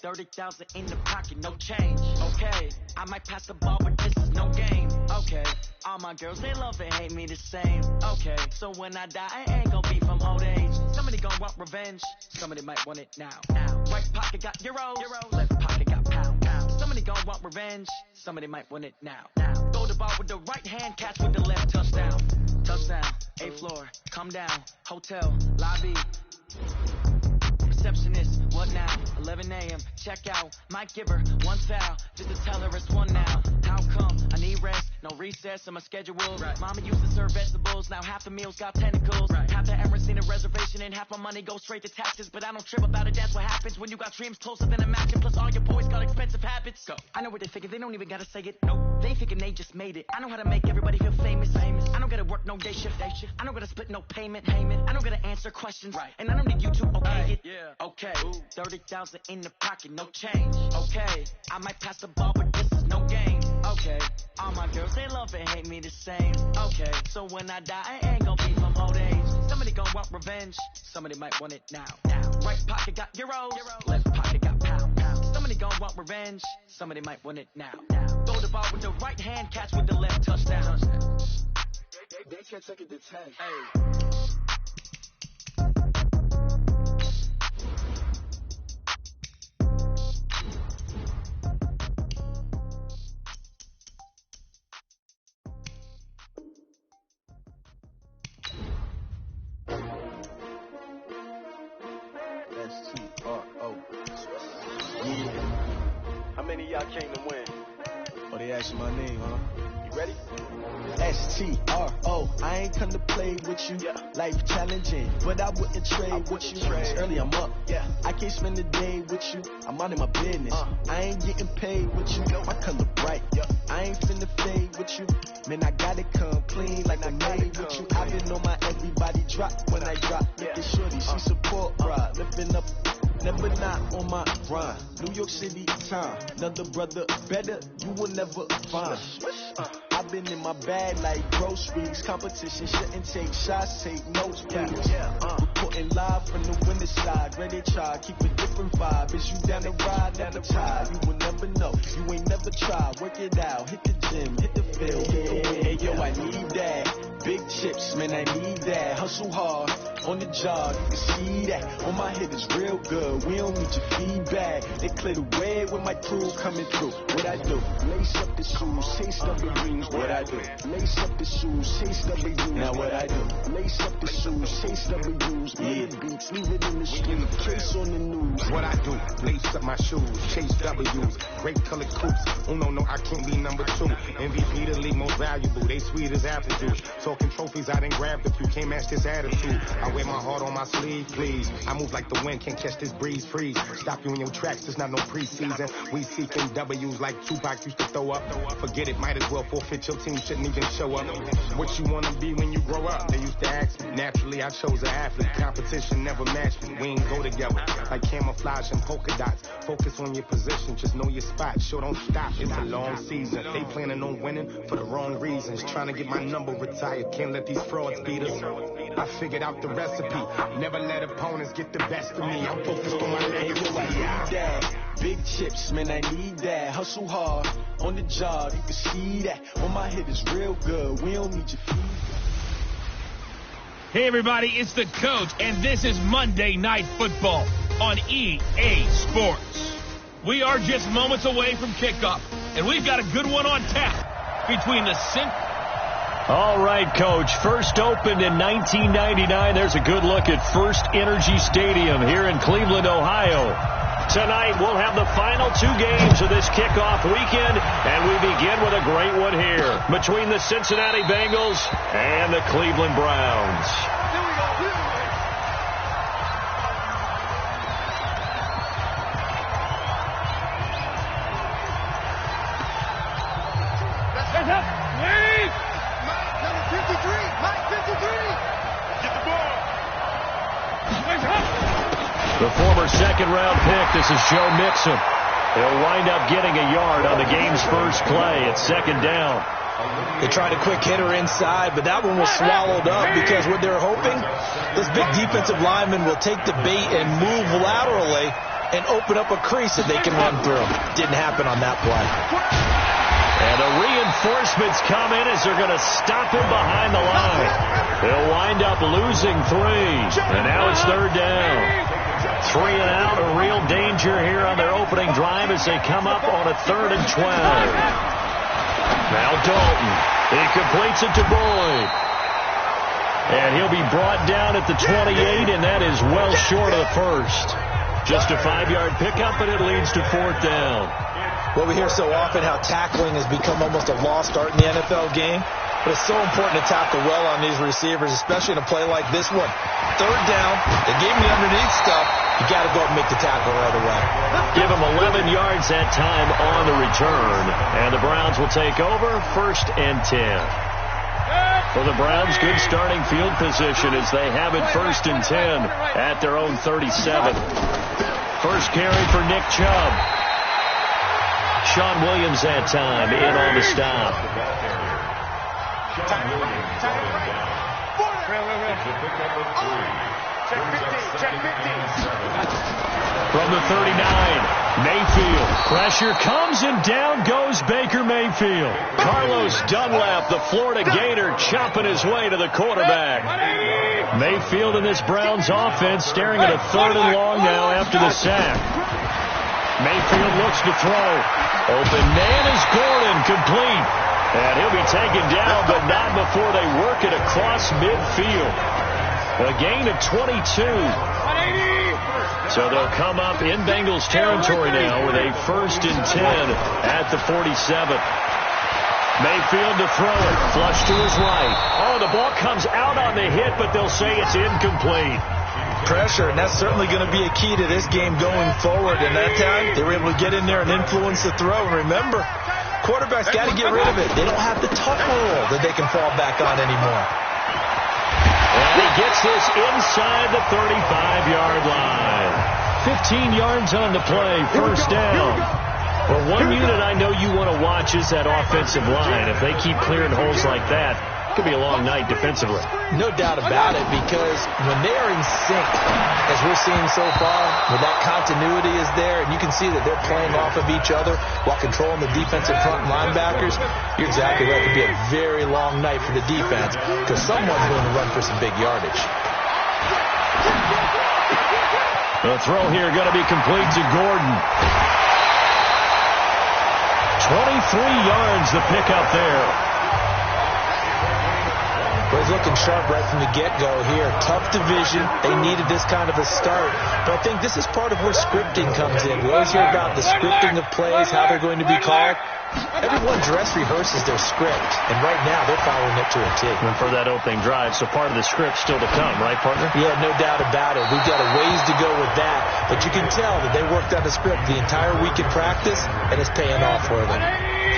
30,000 in the pocket, no change. Okay, I might pass the ball, but this is no game. Okay, all my girls, they love and hate me the same. Okay, so when I die, I ain't gonna be from old age. Somebody gon' want revenge, somebody might want it now. Right pocket got euros, left pocket got pound. Somebody gon' want revenge, somebody might want it now. Throw the ball with the right hand, catch with the left, touchdown. Touchdown, 8th floor, come down, hotel, lobby. Receptionist, what now? 11 a.m., check out. Might give her one foul, just to tell her it's one now. How come? I need rest, no recess in my schedule. Right. Mama used to serve vegetables, now half the meals got tentacles. Right. Half the errands need a reservation, and half my money goes straight to taxes. But I don't trip about it, that's what happens when you got dreams closer than a match. And plus all your boys got expensive habits. Go. I know what they figure, they don't even gotta say it. Nope. They ain't thinking they just made it. I know how to make everybody feel famous. I don't gotta work no day shift. I don't gotta split no payment. I don't gotta answer questions. Right. And I don't need you to okay it. Yeah. Okay, 30,000 in the pocket, no change. Okay, I might pass the ball, but this is no game. Okay, all my girls, they love and hate me the same. Okay, so when I die, I ain't gonna be from old age. Somebody gon' want revenge, somebody might want it now. Right pocket got euros, left pocket got pound. Somebody gon' want revenge, somebody might want it now. Throw the ball with the right hand, catch with the left, touchdown. They can't take it to 10. Hey. S-T-R-O. Yeah. How many of y'all came to win? Oh, they asking my name, huh? You ready? S-T-R-O. I ain't come to play with you. Yeah. Life challenging, but I wouldn't trade with you. It's early, I'm up. Yeah. I can't spend the day with you. I'm out of my business. I ain't getting paid with you. My color bright. Yeah. I ain't finna fade with you. Man, I gotta come clean like I made with you. I been on my everybody drop when I drop. Look at shorty, she support ride. Lifting up, never not on my grind. New York City time. Another brother better, you will never find. I've been in my bag like groceries. Competition shouldn't take shots, take notes, please. Reporting live from the winter side. Ready to try, keep a different vibe. Is you down the ride, down the tide? You will never know, you ain't never tried. Work it out, hit the gym, hit the field, hit the wind. Hey, yo, I need that. Big chips, man, I need that. Hustle hard, on the job, you can see that. On my head is real good, we don't need your feedback. They clear the way with my crew coming through. What I do? Lace up the shoes, taste of the greens. What I do? Lace up the shoes, taste of the greens. Now what I do? Lace up the shoes, taste of the greens. Yeah, beats, leave it in the street, case on the news. What I do? Lace up my shoes, chase W's, great colored coops. Oh no, I can't be number 2. MVP the league most valuable, they sweet as apple juice. Talking trophies, I didn't grab the few, can't match this attitude. I wear my heart on my sleeve, please. I move like the wind, can't catch this breeze, freeze. Stop you in your tracks, there's not no preseason. We seeking W's like Tupac used to throw up. Forget it, might as well forfeit, your team shouldn't even show up. What you wanna be when you grow up? They used to ask me. Naturally, I chose an athlete. Competition never matched me. We ain't go together like camouflage and polka dots. Focus on your position, just know your spot. Sure, don't stop, it's a long season. They planning on winning for the wrong reasons. Trying to get my number retired, can't let these frauds beat us. I figured out the recipe. Never let opponents get the best of me. I'm focused on my legacy. Big chips, man, I need that. Hustle hard, on the job, you can see that. On my head is real good, we don't need your feedback. Hey everybody, it's the coach, and this is Monday Night Football on EA Sports. We are just moments away from kickoff, and we've got a good one on tap between the All right, Coach. First opened in 1999. There's a good look at First Energy Stadium here in Cleveland, Ohio. Tonight, we'll have the final 2 games of this kickoff weekend, and we begin with a great one here between the Cincinnati Bengals and the Cleveland Browns. The former second-round pick, this is Joe Mixon. He'll wind up getting a yard on the game's first play. It's second down. They tried a quick hitter inside, but that one was swallowed up because what they're hoping, this big defensive lineman will take the bait and move laterally and open up a crease that they can run through. Didn't happen on that play. And the reinforcements come in as they're going to stop him behind the line. They'll wind up losing 3. And now it's third down. 3 and out, a real danger here on their opening drive as they come up on a 3rd and 12. Now Dalton. He completes it to Boyd. And he'll be brought down at the 28, and that is well short of the first. Just a 5-yard pickup, but it leads to 4th down. Well, we hear so often how tackling has become almost a lost art in the NFL game. But it's so important to tackle well on these receivers, especially in a play like this one. 3rd down, they gave him the underneath stuff. You got to go and make the tackle right away. Give him 11 yards that time on the return. And the Browns will take over 1st and 10. For the Browns, good starting field position as they have it 1st and 10 at their own 37. First carry for Nick Chubb. Sean Williams that time in on the stop. From the 39, Mayfield. Pressure comes and down goes Baker Mayfield. Carlos Dunlap, the Florida Gator, chopping his way to the quarterback. Mayfield in this Browns offense staring at a 3rd and long now after the sack. Mayfield looks to throw. Open man is Gordon, complete. And he'll be taken down, but not before they work it across midfield. A gain of 22. So they'll come up in Bengals territory now with a 1st and 10 at the 47. Mayfield to throw it. Flush to his right. Oh, the ball comes out on the hit, but they'll say it's incomplete. Pressure, and that's certainly going to be a key to this game going forward. And that time, they were able to get in there and influence the throw. And remember, quarterbacks got to get rid of it. They don't have the tuck rule that they can fall back on anymore. And he gets this inside the 35-yard line. 15 yards on the play, 1st down. Well, one unit I know you want to watch is that offensive line. If they keep clearing holes like that, it could be a long night defensively. No doubt about it, because when they are in sync, as we're seeing so far, when that continuity is there, and you can see that they're playing off of each other while controlling the defensive front linebackers, you're exactly right. It could be a very long night for the defense, because someone's going to run for some big yardage. The throw here going to be complete to Gordon. 23 yards the pickup there. But he's looking sharp right from the get-go here. Tough division. They needed this kind of a start. But I think this is part of where scripting comes in. We always hear about the scripting of plays, how they're going to be called. Everyone dress rehearses their script, and right now they're following it to a T. And for that opening drive, so part of the script still to come, right, partner? Yeah, no doubt about it. We've got a ways to go with that, but you can tell that they worked on the script the entire week in practice, and it's paying off for them.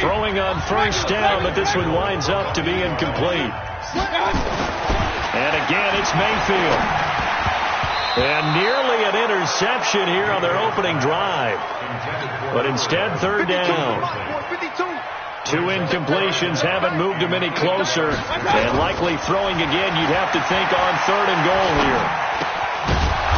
Throwing on 1st down, but this one winds up to be incomplete. And again, it's Mayfield. And nearly an interception here on their opening drive. But instead, 3rd down. 2 incompletions haven't moved him any closer. And likely throwing again, you'd have to think on 3rd and goal here.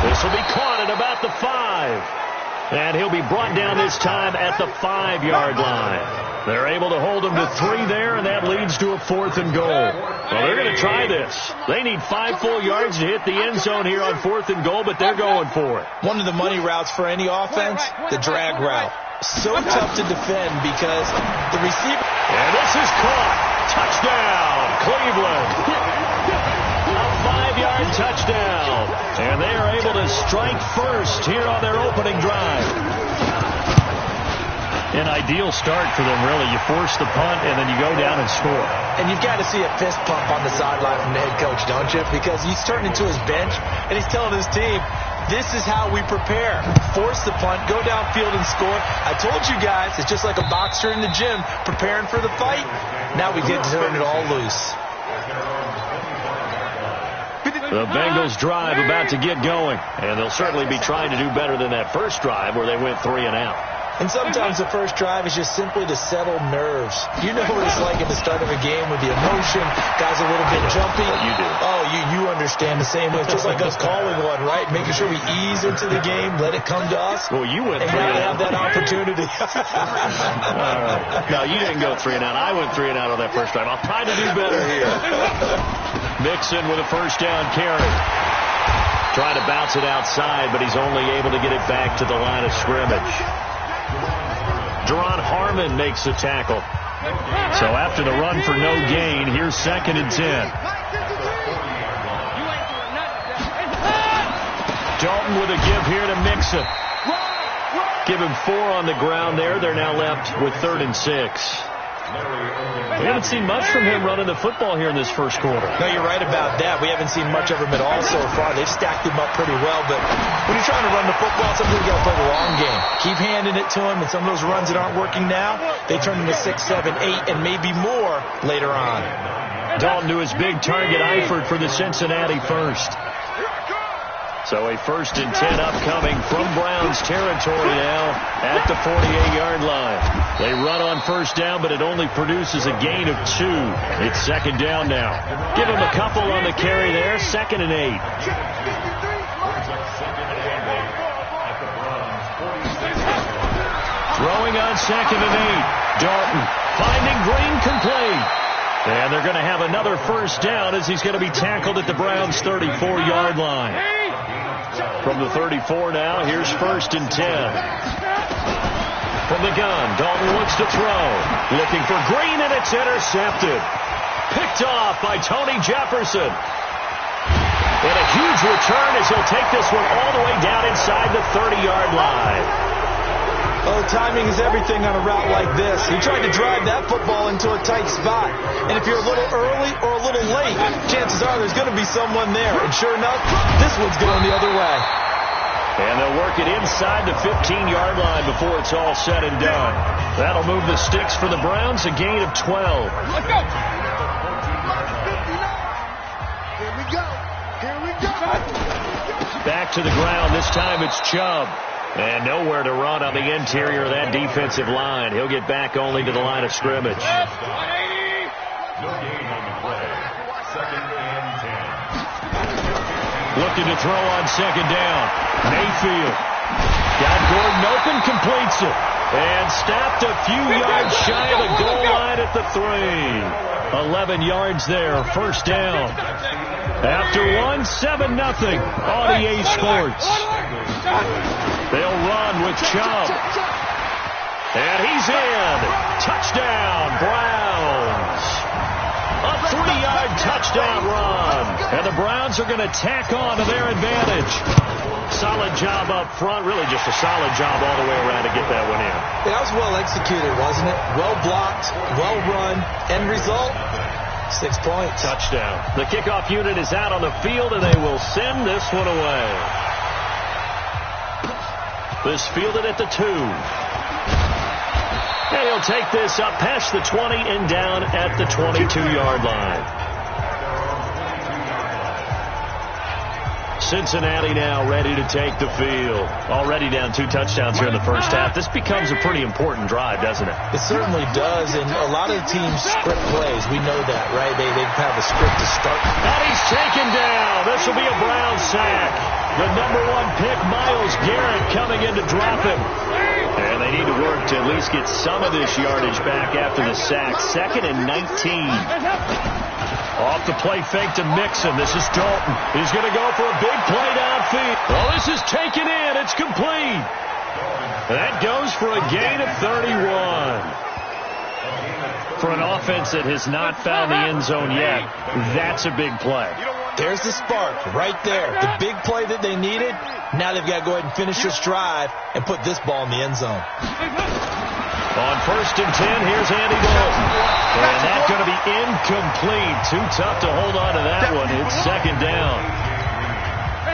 This will be caught at about the 5. And he'll be brought down this time at the 5-yard line. They're able to hold him to 3 there, and that leads to a 4th and goal. Well, they're going to try this. They need 5 full yards to hit the end zone here on 4th and goal, but they're going for it. One of the money routes for any offense, the drag route. So tough to defend because the receiver... And this is caught. Touchdown, Cleveland. A 5-yard touchdown. And they are able to strike first here on their opening drive. An ideal start for them, really. You force the punt, and then you go down and score. And you've got to see a fist pump on the sideline from the head coach, don't you? Because he's turning to his bench, and he's telling his team, this is how we prepare. Force the punt, go downfield and score. I told you guys, it's just like a boxer in the gym preparing for the fight. Now we get to turn it all loose. The Bengals drive about to get going, and they'll certainly be trying to do better than that first drive where they went 3 and out. And sometimes the first drive is just simply to settle nerves. You know what it's like at the start of a game with the emotion, guys a little bit jumpy. You do. Oh, you understand the same way. It's just like us calling one, right? Making sure we ease into the game, let it come to us. Well, you went and 3 and have out. that opportunity. All right. No, you didn't go 3 and out. I went 3 and out on that first drive. I'll try to do better here. Mixon with a first down carry. Trying to bounce it outside, but he's only able to get it back to the line of scrimmage. Deron Harmon makes the tackle. So after the run for no gain, here's 2nd and 10. Dalton with a give here to Mixon. Give him 4 on the ground there. They're now left with 3rd and 6. We haven't seen much from him running the football here in this first quarter. No, you're right about that. We haven't seen much of him at all so far. They've stacked him up pretty well, but when you're trying to run the football, sometimes you got to play the long game. Keep handing it to him, and some of those runs that aren't working now, they turn into 6, 7, 8, and maybe more later on. Dalton to his big target, Eifert for the Cincinnati first. So a 1st and 10 upcoming from Browns territory now at the 48-yard line. They run on first down, but it only produces a gain of 2. It's 2nd down now. Give him a couple on the carry there. 2nd and 8. Throwing on 2nd and 8. Dalton finding Green complete. And they're going to have another first down as he's going to be tackled at the Browns' 34-yard line. From the 34 now, here's 1st and 10. From the gun, Dalton looks to throw. Looking for Green, and it's intercepted. Picked off by Tony Jefferson. And a huge return as he'll take this one all the way down inside the 30-yard line. Oh, timing is everything on a route like this. He tried to drive that football into a tight spot. And if you're a little early or a little late, chances are there's going to be someone there. And sure enough, this one's going the other way. And they'll work it inside the 15-yard line before it's all said and done. That'll move the sticks for the Browns, a gain of 12. Let's go. Here we go. Here we go. Back to the ground. This time it's Chubb. And nowhere to run on the interior of that defensive line. He'll get back only to the line of scrimmage. Looking to throw on 2nd down. Mayfield. Got Gordon open, completes it. And stopped a few yards shy of the goal line at the 3. 11 yards there, 1st down. After 1, 7-0 on EA Sports. They'll run with Chubb. And he's in. Touchdown, Browns. A 3-yard touchdown run. And the Browns are going to tack on to their advantage. Solid job up front. Really just a solid job all the way around to get that one in. That was well executed, wasn't it? Well blocked, well run. End result, 6 points. Touchdown. The kickoff unit is out on the field, and they will send this one away. This fielded at the 2. And he'll take this up past the 20 and down at the 22-yard line. Cincinnati now ready to take the field. Already down 2 touchdowns here in the first half. This becomes a pretty important drive, doesn't it? It certainly does, and a lot of the teams script plays. We know that, right? They have a script to start. And he's taken down. This will be a Brown sack. The number 1 pick, Myles Garrett, coming in to drop him. And they need to work to at least get some of this yardage back after the sack. 2nd and 19. Off the play fake to Mixon. This is Dalton. He's going to go for a big play downfield. Oh, this is taken in. It's complete. That goes for a gain of 31. For an offense that has not found the end zone yet, that's a big play. There's the spark right there. The big play that they needed. Now they've got to go ahead and finish this drive and put this ball in the end zone. On 1st and 10, here's Andy Dalton. And that's going to be incomplete. Too tough to hold on to that one. It's 2nd down.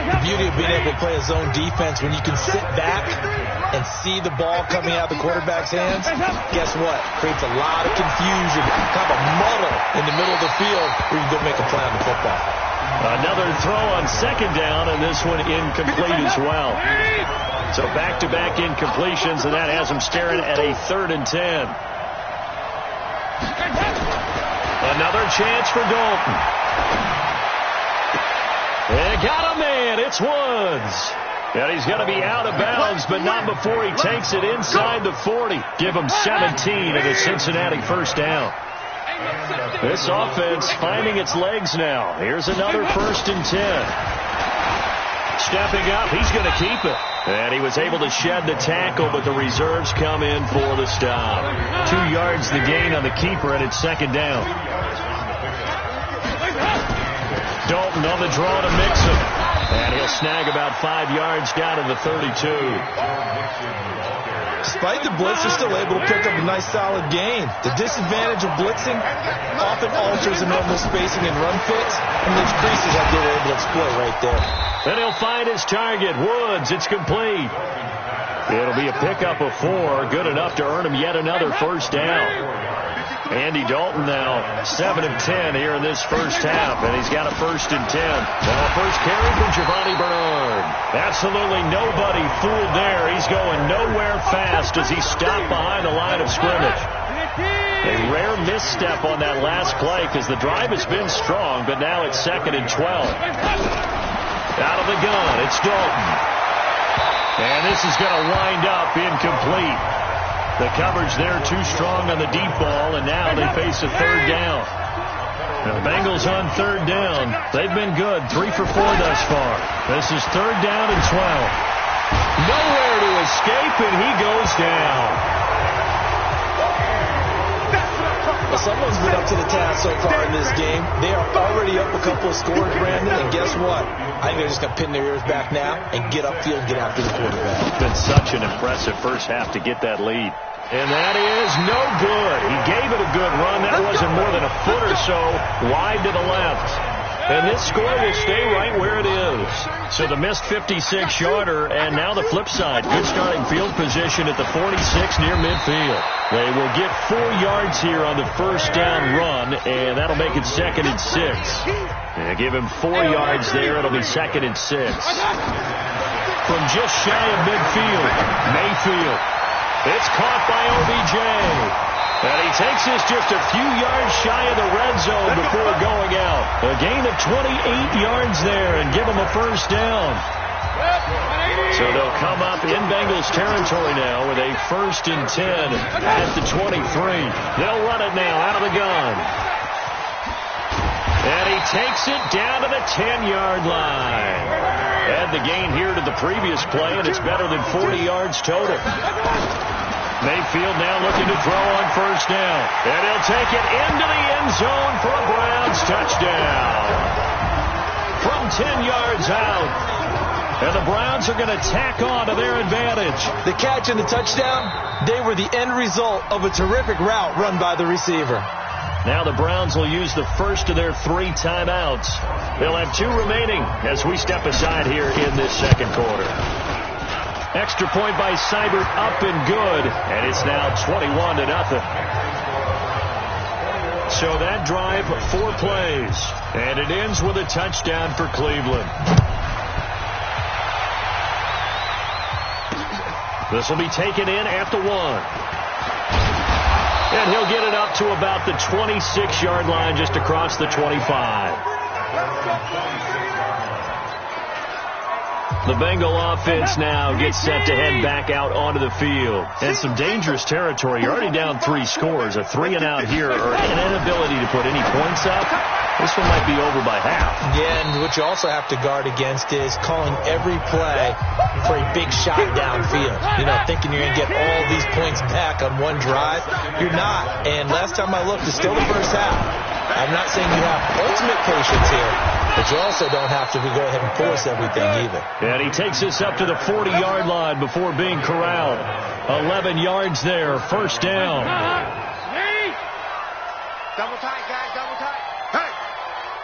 The beauty of being able to play a zone defense when you can sit back and see the ball coming out of the quarterback's hands, guess what? Creates a lot of confusion, kind of a muddle in the middle of the field where you can go make a play on the football. Another throw on 2nd down, and this one incomplete as well. So back-to-back incompletions, and that has him staring at a 3rd and 10. Another chance for Dalton. They got a man. It's Woods. And he's going to be out of bounds, but not before he takes it inside the 40. Give him 17 and a Cincinnati first down. This offense finding its legs now. Here's another 1st and 10. Stepping up, he's going to keep it. And he was able to shed the tackle, but the reserves come in for the stop. 2 yards the gain on the keeper, and it's 2nd down. Dalton on the draw to Mixon. And he'll snag about 5 yards down to the 32. Despite the blitz, they're still able to pick up a nice solid gain. The disadvantage of blitzing often alters the normal spacing and run fits, and those creases that they were able to exploit right there. Then he'll find his target, Woods. It's complete. It'll be a pickup of 4, good enough to earn him yet another first down. Andy Dalton now 7 of 10 here in this first half, and he's got a 1st and 10. Now first carry for Giovanni Bernard. Absolutely nobody fooled there. He's going nowhere fast as he stopped behind the line of scrimmage. A rare misstep on that last play because the drive has been strong, but now it's 2nd and 12. Out of the gun, it's Dalton. And this is going to wind up incomplete. The coverage there too strong on the deep ball, and now they face a 3rd down. Now the Bengals on 3rd down. They've been good, 3 for 4 thus far. This is 3rd down and 12. Nowhere to escape, and he goes down. Well, someone's been up to the task so far in this game. They are already up a couple of scores, Brandon, and guess what? I think they're just going to pin their ears back now and get upfield and get after the quarterback. It's been such an impressive first half to get that lead. And that is no good. He gave it a good run. That wasn't more than a foot or so wide to the left. And this score will stay right where it is. So the missed 56-yarder, and now the flip side. Good starting field position at the 46 near midfield. They will get 4 yards here on the first down run, and that'll make it 2nd and 6. And give him 4 yards there. It'll be 2nd and 6. From just shy of midfield, Mayfield. It's caught by OBJ. And he takes this just a few yards shy of the red zone before going out. A gain of 28 yards there and give him a first down. So they'll come up in Bengals territory now with a 1st and 10 at the 23. They'll run it now out of the gun. And he takes it down to the 10-yard line. Add the gain here to the previous play, and it's better than 40 yards total. Mayfield now looking to throw on first down. And he'll take it into the end zone for a Browns touchdown. From 10 yards out. And the Browns are going to tack on to their advantage. The catch and the touchdown, they were the end result of a terrific route run by the receiver. Now the Browns will use the first of their 3 timeouts. They'll have 2 remaining as we step aside here in this second quarter. Extra point by Seibert up and good, and it's now 21-0. So that drive, 4 plays, and it ends with a touchdown for Cleveland. This will be taken in at the 1. And he'll get it up to about the 26-yard line just across the 25. The Bengal offense now gets set to head back out onto the field. And some dangerous territory. You're already down 3 scores. A 3-and-out here or an inability to put any points up. This one might be over by half. Yeah, and what you also have to guard against is calling every play for a big shot downfield. You know, thinking you're going to get all these points back on one drive. You're not. And last time I looked, it's still the first half. I'm not saying you have ultimate patience here, but you also don't have to go ahead and force everything either. And he takes this up to the 40-yard line before being corralled. 11 yards there, first down. Double tight, guys, double tight.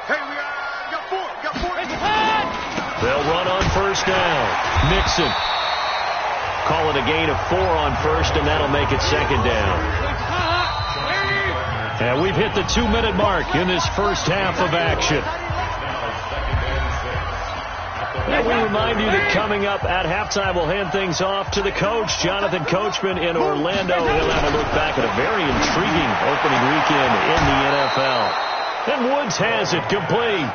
Hey, we got 4. They'll run on first down. Nixon. Call it a gain of 4 on first, and that'll make it second down. And we've hit the 2-minute mark in this first half of action. And we remind you that coming up at halftime, we'll hand things off to the coach, Jonathan Coachman in Orlando. He'll have a look back at a very intriguing opening weekend in the NFL. And Woods has it complete.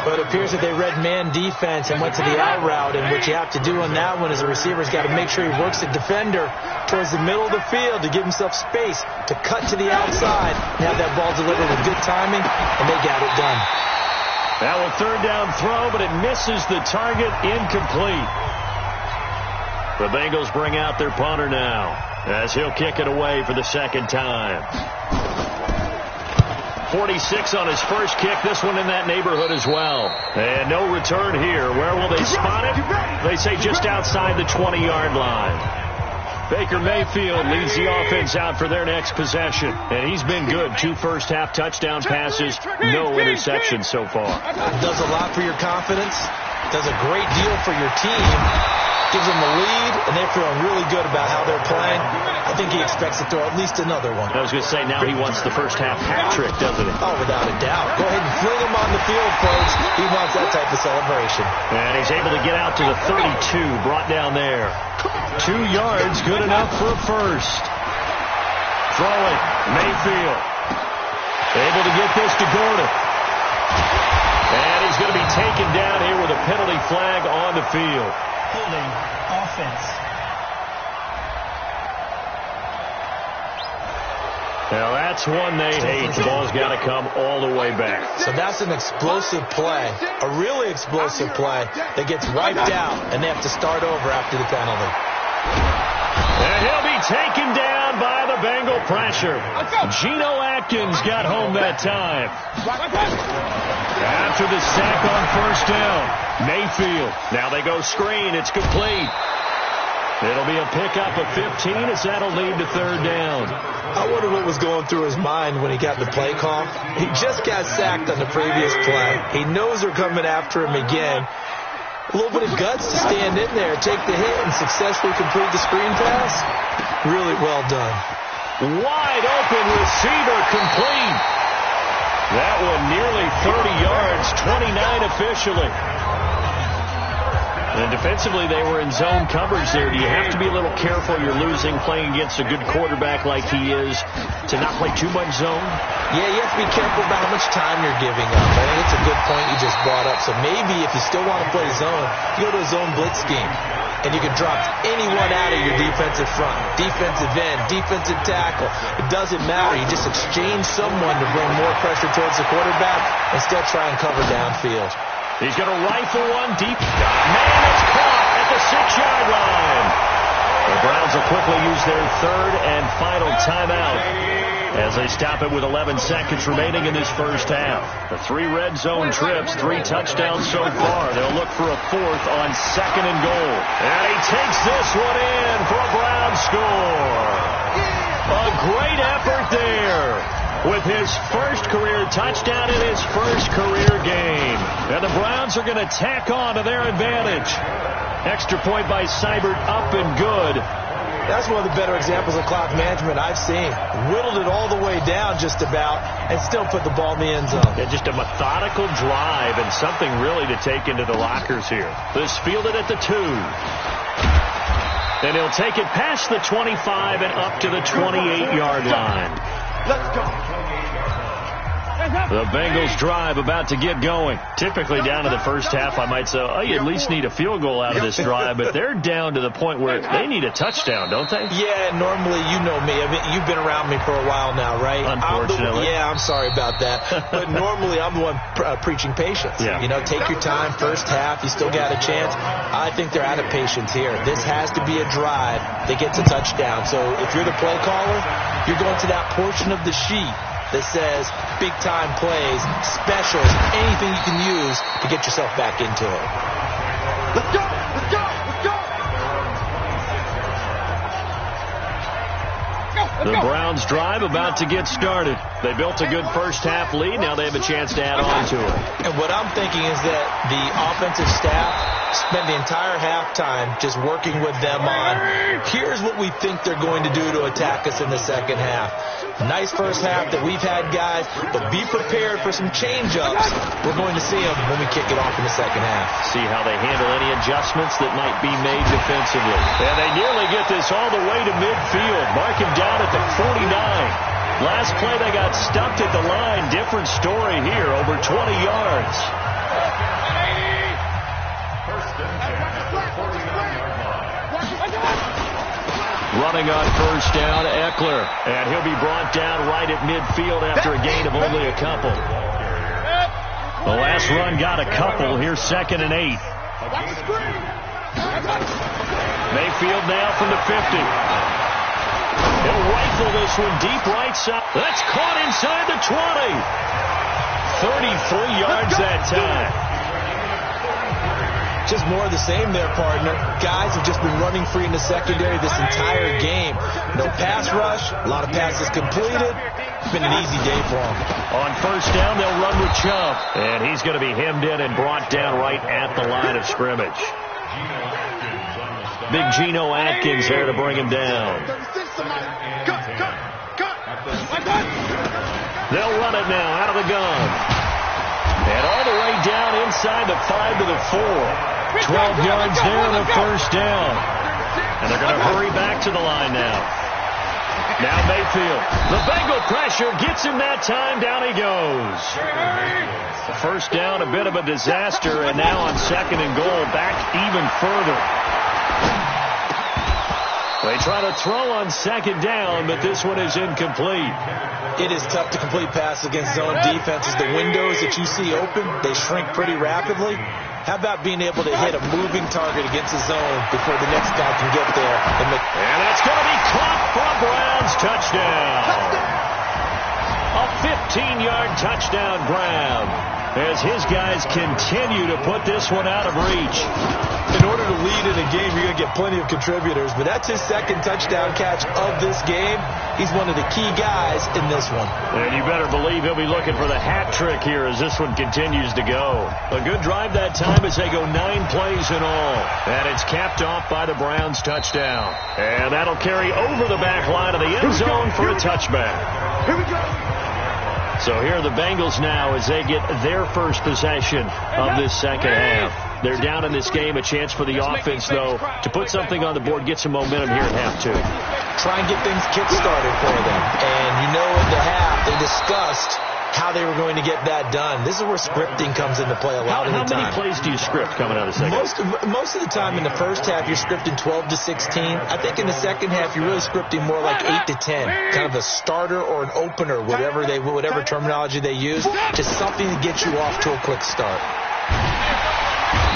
But it appears that they read man defense and went to the out route, and what you have to do on that one is the receiver's got to make sure he works the defender towards the middle of the field to give himself space to cut to the outside and have that ball delivered with good timing, and they got it done. Now a third down throw, but it misses the target, incomplete. The Bengals bring out their punter now as he'll kick it away for the second time. 46 on his first kick, this one in that neighborhood as well. And no return here. Where will they spot it? They say just outside the 20-yard line. Baker Mayfield leads the offense out for their next possession. And he's been good. 2 first-half touchdown passes, no interceptions so far. Does a lot for your confidence. Does a great deal for your team. Gives them a lead, and they're feeling really good about how they're playing. I think he expects to throw at least another one. I was going to say, now he wants the first-half hat trick, doesn't he? Oh, without a doubt. Go ahead and fling him on the field, folks. He wants that type of celebration. And he's able to get out to the 32, brought down there. 2 yards, good enough for a first. Throwing, Mayfield. Able to get this to Gordon. And he's going to be taken down here with a penalty flag on the field. Holding offense. Now that's one they hate. The ball's got to come all the way back. So that's an explosive play, a really explosive play that gets wiped out, and they have to start over after the penalty. And he'll be taken down by the Bengal pressure. Geno Atkins got home that time. After the sack on first down, Mayfield. Now they go screen. It's complete. It'll be a pickup of 15 as that'll lead to third down. I wonder what was going through his mind when he got the play call. He just got sacked on the previous play. He knows they're coming after him again. A little bit of guts to stand in there, take the hit, and successfully complete the screen pass. Really well done. Wide open receiver complete. That one nearly 30 yards, 29 officially. And defensively, they were in zone coverage there. Do you have to be a little careful? You're losing, playing against a good quarterback like he is, to not play too much zone? Yeah, you have to be careful about how much time you're giving up. I think it's a good point you just brought up. So maybe if you still want to play zone, you go to a zone blitz scheme. And you can drop anyone out of your defensive front, defensive end, defensive tackle. It doesn't matter. You just exchange someone to bring more pressure towards the quarterback and still try and cover downfield. He's going to rifle one deep. Man, it's caught at the 6-yard line. The Browns will quickly use their third and final timeout as they stop it with 11 seconds remaining in this first half. The 3 red zone trips, 3 touchdowns so far. They'll look for a 4th on 2nd and goal. And he takes this one in for a Brown score. A great effort there with his first career touchdown in his first career game. And the Browns are going to tack on to their advantage. Extra point by Seibert, up and good. That's one of the better examples of clock management I've seen. Whittled it all the way down just about and still put the ball in the end zone. Yeah, just a methodical drive and something really to take into the lockers here. This fielded at the 2. And he'll take it past the 25 and up to the 28-yard line. Let's go. The Bengals drive about to get going. Typically down to the first half, I might say, oh, you at least need a field goal out of this drive, but they're down to the point where they need a touchdown, don't they? Yeah, normally, you know me. I mean, you've been around me for a while now, right? Unfortunately. I'm sorry about that. But normally, I'm the one preaching patience. Yeah. You know, take your time, first half, you still got a chance. I think they're out of patience here. This has to be a drive that gets a touchdown. So if you're the play caller, you're going to that portion of the sheet that says big-time plays, specials, anything you can use to get yourself back into it. Let's go. Let's go. Let's go. The Browns drive about to get started. They built a good first-half lead. Now they have a chance to add on to it. And what I'm thinking is that the offensive staff spend the entire halftime just working with them on, here's what we think they're going to do to attack us in the second half. Nice first half that we've had, guys, but be prepared for some change-ups. We're going to see them when we kick it off in the second half. See how they handle any adjustments that might be made defensively. And they nearly get this all the way to midfield. Mark him down at the 49. Last play they got stuck at the line. Different story here, over 20 yards. Running on first down, Eckler. And he'll be brought down right at midfield after a gain of only a couple. The last run got a couple. Here's 2nd and 8. Mayfield now from the 50. He'll rifle this one deep right side. That's caught inside the 20. 33 yards that time. Just more of the same there, partner. Guys have just been running free in the secondary this entire game. No pass rush, a lot of passes completed. It's been an easy day for them. On first down, they'll run with Chubb. And he's going to be hemmed in and brought down right at the line of scrimmage. Big Geno Atkins there to bring him down. They'll run it now out of the gun. And all the way down inside the 5 to the 4. 12 yards there on the first down. And they're going to hurry back to the line now. Now Mayfield. The Bengal pressure gets him that time. Down he goes. First down, a bit of a disaster. And now on 2nd and goal, back even further. They try to throw on 2nd down, but this one is incomplete. It is tough to complete passes against zone defenses. The windows that you see open, they shrink pretty rapidly. How about being able to hit a moving target against the zone before the next guy can get there? And that's going to be caught for a Browns touchdown. A 15-yard touchdown, Brown, as his guys continue to put this one out of reach. In order to lead in a game, you're going to get plenty of contributors, but that's his 2nd touchdown catch of this game. He's one of the key guys in this one. And you better believe he'll be looking for the hat trick here as this one continues to go. A good drive that time as they go 9 plays in all. And it's capped off by the Browns touchdown. And that'll carry over the back line of the end zone for a touchback. Here we go. So here are the Bengals now as they get their first possession of this second half. They're down in this game. A chance for the offense, though, to put something on the board, get some momentum here at half 2. Try and get things kick-started for them. And you know in the half they discussed how they were going to get that done. This is where scripting comes into play a lot of the time. How many plays do you script coming out of the second half? Most of the time in the first half, you're scripting 12 to 16. I think in the second half, you're really scripting more like 8 to 10. Kind of a starter or an opener, whatever terminology they use. Just something to get you off to a quick start.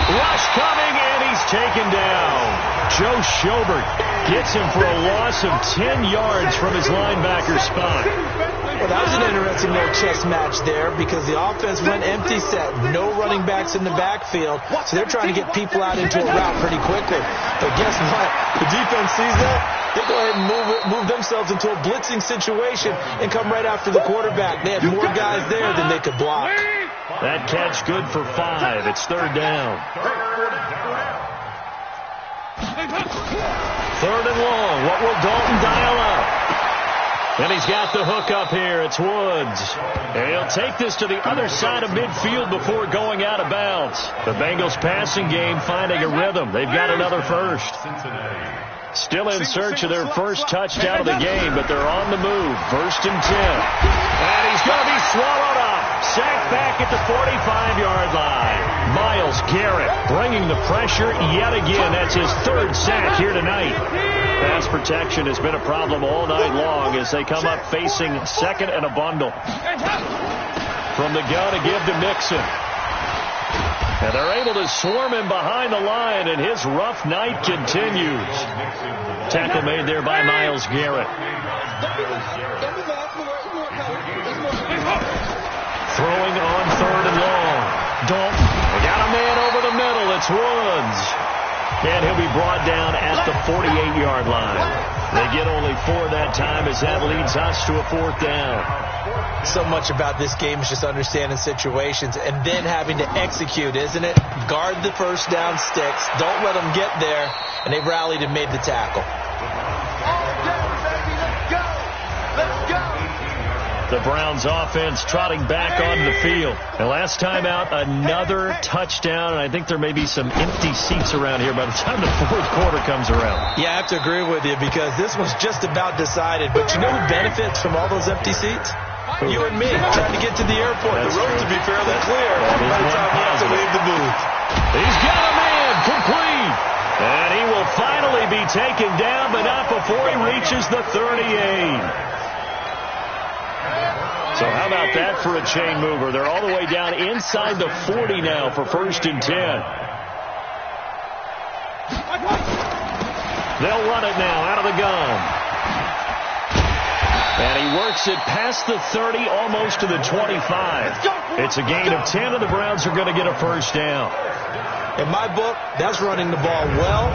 Rush coming, and he's taken down. Joe Schobert gets him for a loss of 10 yards from his linebacker spot. Well, that was an interesting little chess match there because the offense went empty set. No running backs in the backfield, so they're trying to get people out into a route pretty quickly. But guess what? The defense sees that. They go ahead and move themselves into a blitzing situation and come right after the quarterback. They had more guys there than they could block. That catch good for 5. It's 3rd down. 3rd and long. What will Dalton dial up? And he's got the hook up here. It's Woods. And he'll take this to the other side of midfield before going out of bounds. The Bengals passing game finding a rhythm. They've got another first. Still in search of their first touchdown of the game, but they're on the move. 1st and 10. And he's going to be swallowed up. Sacked back at the 45-yard line. Myles Garrett bringing the pressure yet again. That's his 3rd sack here tonight. Pass protection has been a problem all night long as they come up facing 2nd and a bundle. From the gun to give to Mixon. And they're able to swarm him behind the line, and his rough night continues. Tackle made there by Myles Garrett. Throwing on 3rd and long. Dalton. They got a man over the middle. It's Woods. And he'll be brought down at the 48-yard line. They get only 4 that time as that leads us to a 4th down. So much about this game is just understanding situations and then having to execute, isn't it? Guard the first down sticks. Don't let them get there. And they rallied and made the tackle. The Browns offense trotting back onto the field. And last time out, another touchdown. And I think there may be some empty seats around here by the time the fourth quarter comes around. Yeah, I have to agree with you because this one's just about decided. But you know who benefits from all those empty seats? You and me trying to get to the airport. The road to be fairly clear by the time we have to leave the booth. He's got a man complete. And he will finally be taken down, but not before he reaches the 38. So how about that for a chain mover? They're all the way down inside the 40 now for 1st and 10. They'll run it now out of the gun. And he works it past the 30, almost to the 25. It's a gain of 10, and the Browns are going to get a first down. In my book, that's running the ball well,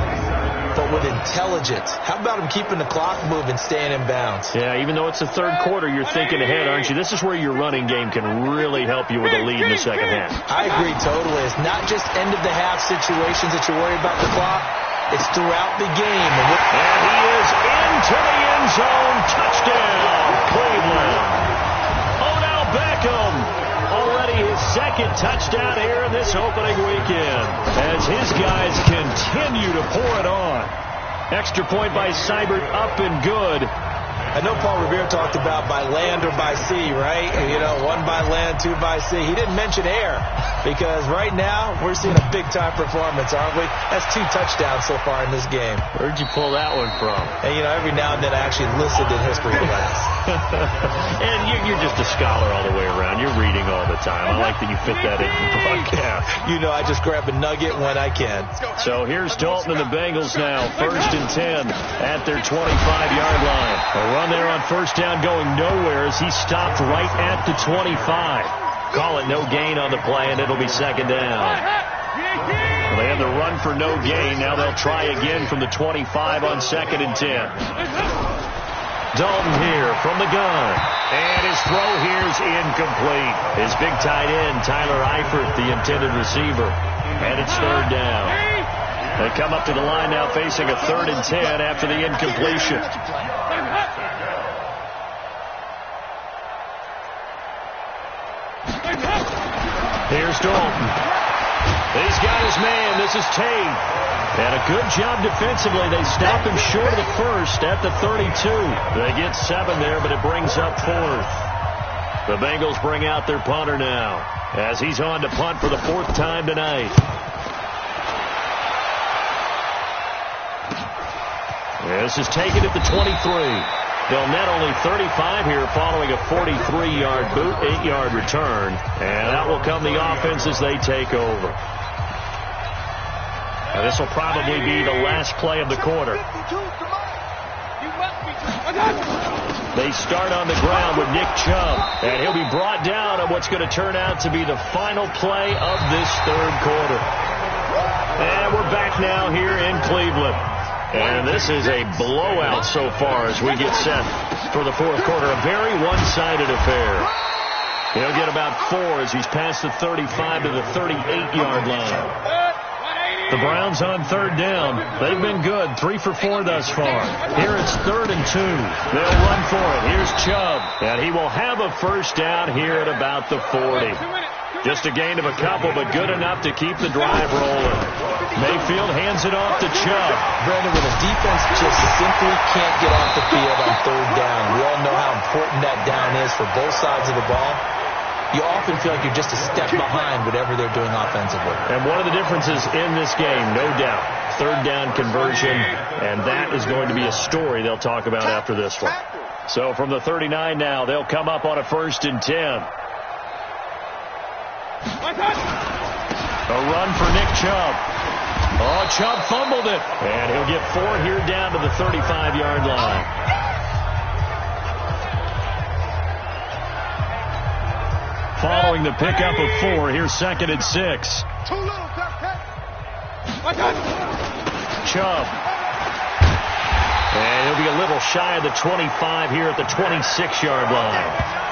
but with intelligence. How about him keeping the clock moving, staying in bounds? Yeah, even though it's the third quarter, you're thinking ahead, aren't you? This is where your running game can really help you with a lead in the second half. I agree totally. It's not just end-of-the-half situations that you worry about the clock. It's throughout the game. And he is into the end zone. Touchdown, Cleveland. Odell Beckham. Already his second touchdown here in this opening weekend. As his guys continue to pour it on. Extra point by Seibert, up and good. I know Paul Revere talked about by land or by sea, right? You know, 1 by land, 2 by sea. He didn't mention air because right now we're seeing a big-time performance, aren't we? That's 2 touchdowns so far in this game. Where'd you pull that one from? And, you know, every now and then I actually listened in history class. And you're just a scholar all the way around. You're reading all the time. I like that you fit that in the broadcast. You know, I just grab a nugget when I can. So here's Dalton and the Bengals now. 1st and 10 at their 25-yard line. A run there on first down going nowhere as he stopped right at the 25. Call it no gain on the play, and it'll be 2nd down. Well, they had the run for no gain. Now they'll try again from the 25 on 2nd and 10. Dalton here from the gun. And his throw here is incomplete. His big tight end, Tyler Eifert, the intended receiver. And it's 3rd down. They come up to the line now facing a 3rd and 10 after the incompletion. Here's Dalton. He's got his man. This is Tate. And a good job defensively. They stop him short of the first at the 32. They get 7 there, but it brings up 4th. The Bengals bring out their punter now as he's on to punt for the 4th time tonight. This is taken at the 23. They'll net only 35 here following a 43-yard boot, 8-yard return. And that will come the offense as they take over. And this will probably be the last play of the quarter. They start on the ground with Nick Chubb. And he'll be brought down on what's going to turn out to be the final play of this 3rd quarter. And we're back now here in Cleveland. And this is a blowout so far as we get set for the 4th quarter. A very one-sided affair. He'll get about 4 as he's past the 35 to the 38-yard line. The Browns on 3rd down. They've been good. 3 for 4 thus far. Here it's 3rd and 2. They'll run for it. Here's Chubb. And he will have a first down here at about the 40. Just a gain of a couple, but good enough to keep the drive rolling. Mayfield hands it off to Chubb. Brandon, when the defense just simply can't get off the field on 3rd down, we all know how important that down is for both sides of the ball. You often feel like you're just a step behind whatever they're doing offensively. And one of the differences in this game, no doubt, 3rd down conversion, and that is going to be a story they'll talk about after this one. So from the 39 now, they'll come up on a 1st and 10. A run for Nick Chubb. Oh, Chubb fumbled it. And he'll get 4 here down to the 35-yard line. Following the pickup of 4, here's 2nd and 6. Chubb. And he'll be a little shy of the 25 here at the 26-yard line.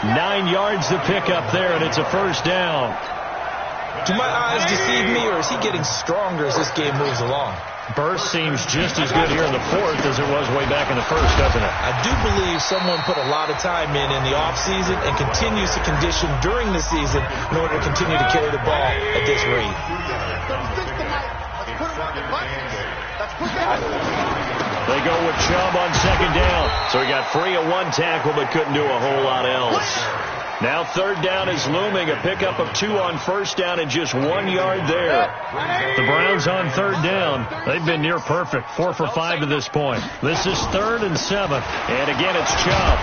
9 yards to pick up there, and it's a first down. Do my eyes deceive me, or is he getting stronger as this game moves along? Burst seems just as good here in the fourth as it was way back in the first, doesn't it? I do believe someone put a lot of time in the offseason and continues to condition during the season in order to continue to carry the ball at this rate. They go with Chubb on second down. So he got free of one tackle but couldn't do a whole lot else. Now third down is looming. A pickup of 2 on first down and just 1 yard there. The Browns on third down. They've been near perfect. 4 for 5 to this point. This is 3rd and 7. And again, it's Chubb.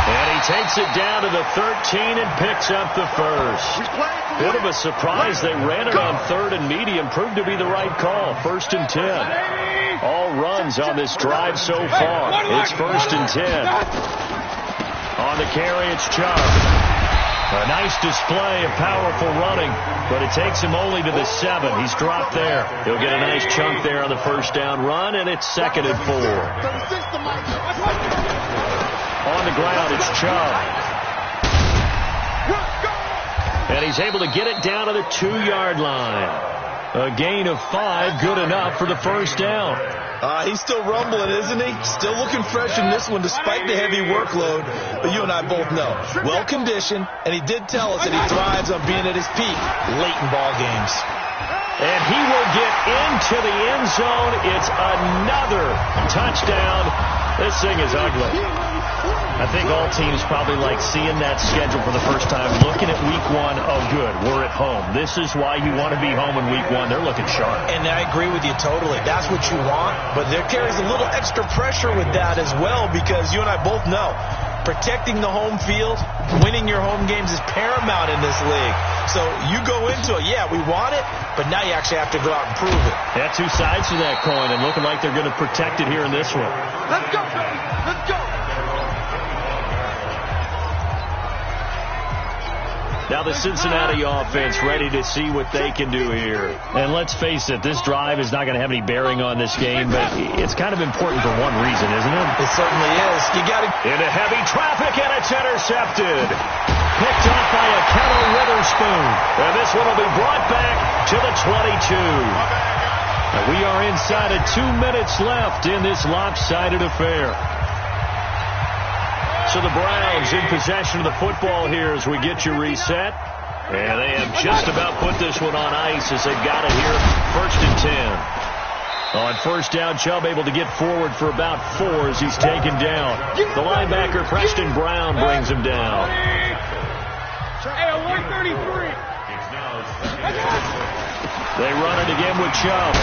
And he takes it down to the 13 and picks up the first. Bit of a surprise. They ran it on 3rd and medium. Proved to be the right call. 1st and 10. All runs on this drive so far. It's 1st and 10. On the carry, it's Chubb. A nice display of powerful running, but it takes him only to the 7. He's dropped there. He'll get a nice chunk there on the first down run, and it's 2nd and 4. On the ground, it's Chubb. And he's able to get it down to the 2-yard line. A gain of 5, good enough for the first down. He's still rumbling, isn't he? Still looking fresh in this one despite the heavy workload. But you and I both know, well-conditioned, and he did tell us that he thrives on being at his peak late in ball games. And he will get into the end zone. It's another touchdown. This thing is ugly. I think all teams probably like seeing that schedule for the first time, looking at week 1. Oh, good, we're at home. This is why you want to be home in week 1. They're looking sharp. And I agree with you totally. That's what you want. But there carries a little extra pressure with that as well, because you and I both know protecting the home field, winning your home games is paramount in this league. So you go into it, yeah, we want it, but now you actually have to go out and prove it. Yeah, 2 sides to that coin, and looking like they're going to protect it here in this one. Let's go, baby. Let's go. Now the Cincinnati offense ready to see what they can do here. And let's face it, this drive is not going to have any bearing on this game, but it's kind of important for one reason, isn't it? It certainly is. You got to into heavy traffic, and it's intercepted. Picked off by a Kettle Witherspoon. And this one will be brought back to the 22. And we are inside of 2 minutes left in this lopsided affair. So the Browns in possession of the football here as we get you reset. And they have just about put this one on ice as they've got it here. 1st and 10. On first down, Chubb able to get forward for about 4 as he's taken down. The linebacker, Preston Brown, brings him down. Hey, 133. They run it again with Chubb.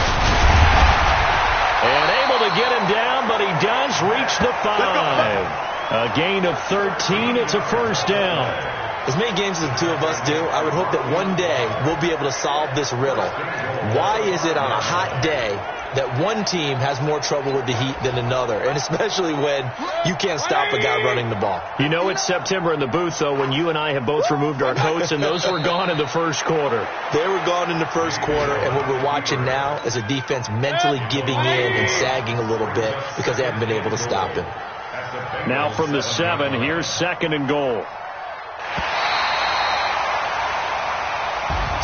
And able to get him down, but he does reach the 5. A gain of 13. It's a first down. As many games as the two of us do, I would hope that one day we'll be able to solve this riddle. Why is it on a hot day that one team has more trouble with the heat than another, and especially when you can't stop a guy running the ball? You know it's September in the booth, though, when you and I have both removed our coats, and those were gone in the first quarter. They were gone in the first quarter, and what we're watching now is a defense mentally giving in and sagging a little bit because they haven't been able to stop him. Now from the 7, here's 2nd and goal.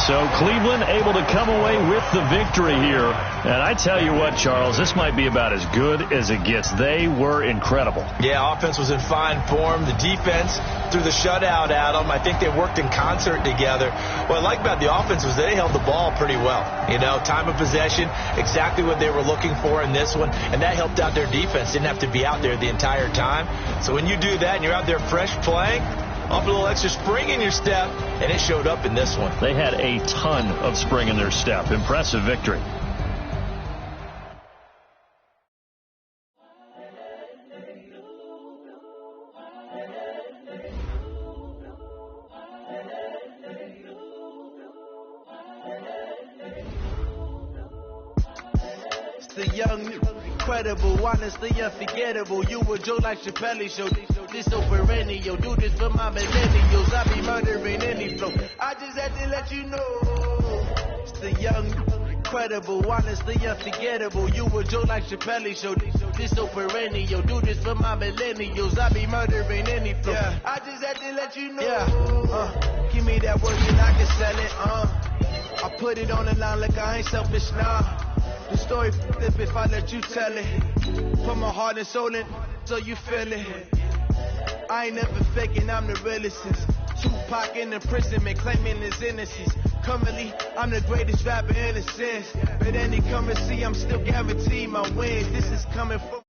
So Cleveland able to come away with the victory here. And I tell you what, Charles, this might be about as good as it gets. They were incredible. Yeah, offense was in fine form. The defense threw the shutout at them. I think they worked in concert together. What I like about the offense was they held the ball pretty well. You know, time of possession, exactly what they were looking for in this one. And that helped out their defense. Didn't have to be out there the entire time. So when you do that and you're out there fresh playing, off a little extra spring in your step, and it showed up in this one. They had a ton of spring in their step. Impressive victory. It's the young, incredible, honestly unforgettable. You a joke like Chappelle Show. This so perennial, do this for my millennials. I be murdering any flow. I just had to let you know. It's the young, incredible, honestly unforgettable. You a Joe like Chappelle show. This so perennial. Do this for my millennials. I be murdering any flow. Yeah. I just had to let you know. Yeah. Give me that word and I can sell it. I put it on the line like I ain't selfish now. The story flip if I let you tell it. Put my heart and soul in so you feel it. I ain't never faking, I'm the realest. Tupac in imprisonment, claiming his innocence. Currently, I'm the greatest rapper in a sense. But any come and see, I'm still guaranteed my wins. This is coming from